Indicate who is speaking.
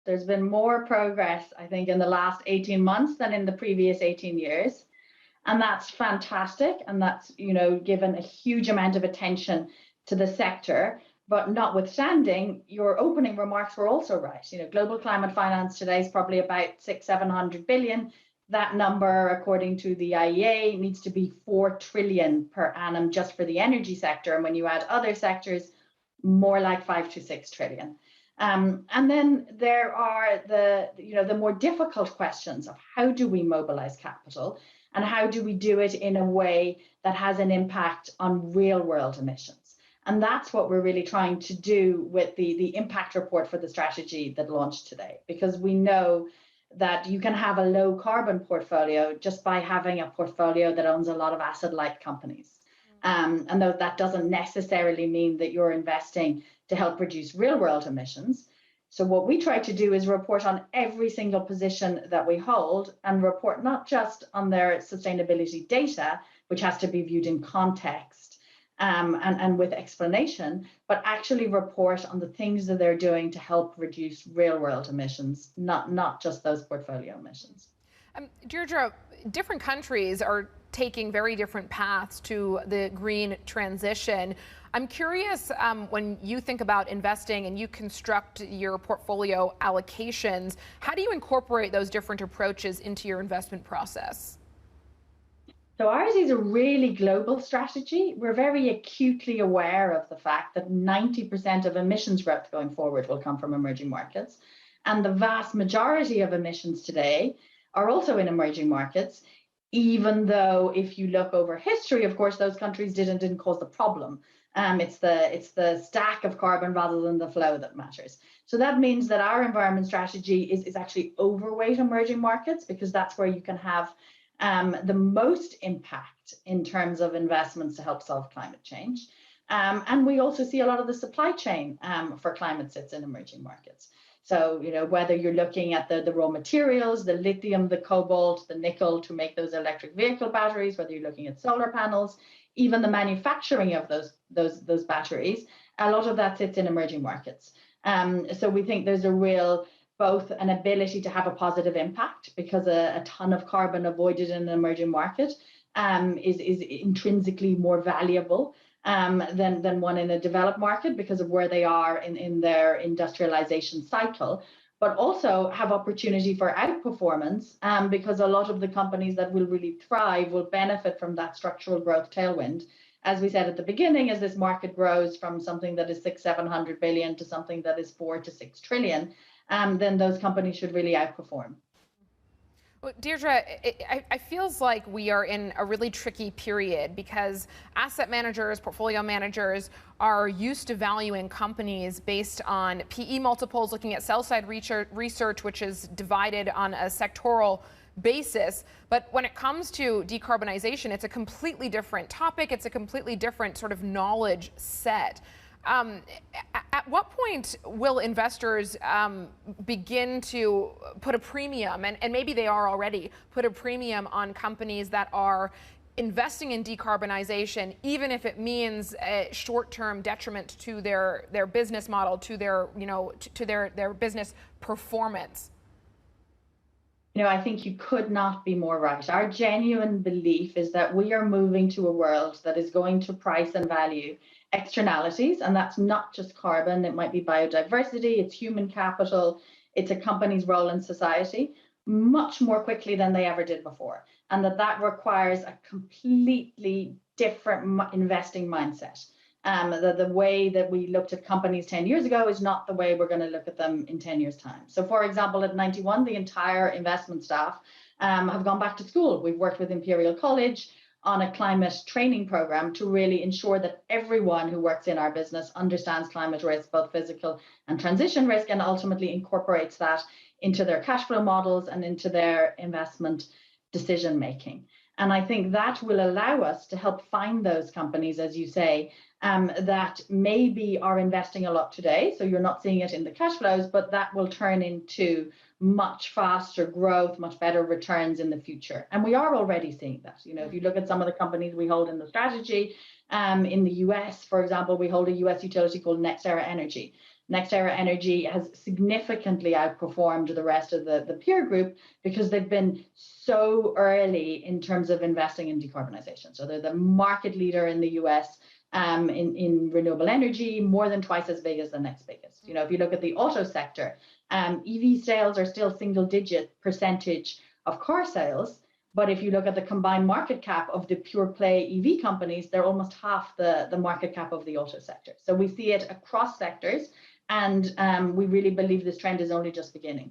Speaker 1: There's been more progress, I think, in the last 18 months than in the previous 18 years. And that's fantastic. And that's, given a huge amount of attention to the sector. But notwithstanding, your opening remarks were also right. Global climate finance today is probably about 600-700 billion. That number, according to the IEA, needs to be 4 trillion per annum just for the energy sector. And when you add other sectors, more like 5 to 6 trillion. And then there are the more difficult questions of how do we mobilize capital and how do we do it in a way that has an impact on real world emissions. And that's what we're really trying to do with the impact report for the strategy that launched today, because we know that you can have a low carbon portfolio just by having a portfolio that owns a lot of asset light companies. And though that doesn't necessarily mean that you're investing to help reduce real world emissions. So what we try to do is report on every single position that we hold and report not just on their sustainability data, which has to be viewed in context and with explanation, but actually report on the things that they're doing to help reduce real world emissions, not just those portfolio emissions.
Speaker 2: Deirdre, different countries are taking very different paths to the green transition. I'm curious, when you think about investing and you construct your portfolio allocations, how do you incorporate those different approaches into your investment process?
Speaker 1: So ours is a really global strategy. We're very acutely aware of the fact that 90% of emissions growth going forward will come from emerging markets. And the vast majority of emissions today are also in emerging markets, even though if you look over history, of course, those countries didn't cause the problem. It's the stack of carbon rather than the flow that matters. So that means that our environment strategy is actually overweight emerging markets, because that's where you can have the most impact in terms of investments to help solve climate change. And we also see a lot of the supply chain for climate sits in emerging markets. So, whether you're looking at the raw materials, the lithium, the cobalt, the nickel to make those electric vehicle batteries, whether you're looking at solar panels, even the manufacturing of those batteries, a lot of that sits in emerging markets. So we think there's a real, both an ability to have a positive impact, because a ton of carbon avoided in an emerging market is intrinsically more valuable than one in a developed market because of where they are in their industrialization cycle, but also have opportunity for outperformance because a lot of the companies that will really thrive will benefit from that structural growth tailwind. As we said at the beginning, as this market grows from something that is 600-700 billion to something that is 4 to 6 trillion, then those companies should really outperform.
Speaker 2: Well, Deirdre, it feels like we are in a really tricky period because asset managers, portfolio managers are used to valuing companies based on PE multiples, looking at sell-side research, which is divided on a sectoral basis. But when it comes to decarbonization, it's a completely different topic. It's a completely different sort of knowledge set. At what point will investors begin to put a premium, and maybe they are already, put a premium on companies that are investing in decarbonization, even if it means a short-term detriment to their business model, to their, to their business performance?
Speaker 1: I think you could not be more right. Our genuine belief is that we are moving to a world that is going to price and value externalities, and that's not just carbon. It might be biodiversity, it's human capital, it's a company's role in society, much more quickly than they ever did before, and that requires a completely different investing mindset. The way that we looked at companies 10 years ago is not the way we're going to look at them in 10 years' time. So, for example, at 91, the entire investment staff have gone back to school. We've worked with Imperial College on a climate training program to really ensure that everyone who works in our business understands climate risk, both physical and transition risk, and ultimately incorporates that into their cash flow models and into their investment decision making. And I think that will allow us to help find those companies, as you say, that maybe are investing a lot today. So you're not seeing it in the cash flows, but that will turn into much faster growth, much better returns in the future. And we are already seeing that. If you look at some of the companies we hold in the strategy, in the US, for example, we hold a US utility called NextEra Energy. NextEra Energy has significantly outperformed the rest of the peer group because they've been so early in terms of investing in decarbonization. So they're the market leader in the US in renewable energy, more than twice as big as the next biggest. You know, if you look at the auto sector, EV sales are still single-digit percentage of car sales. But if you look at the combined market cap of the pure play EV companies, they're almost half the market cap of the auto sector. So we see it across sectors, and we really believe this trend is only just beginning.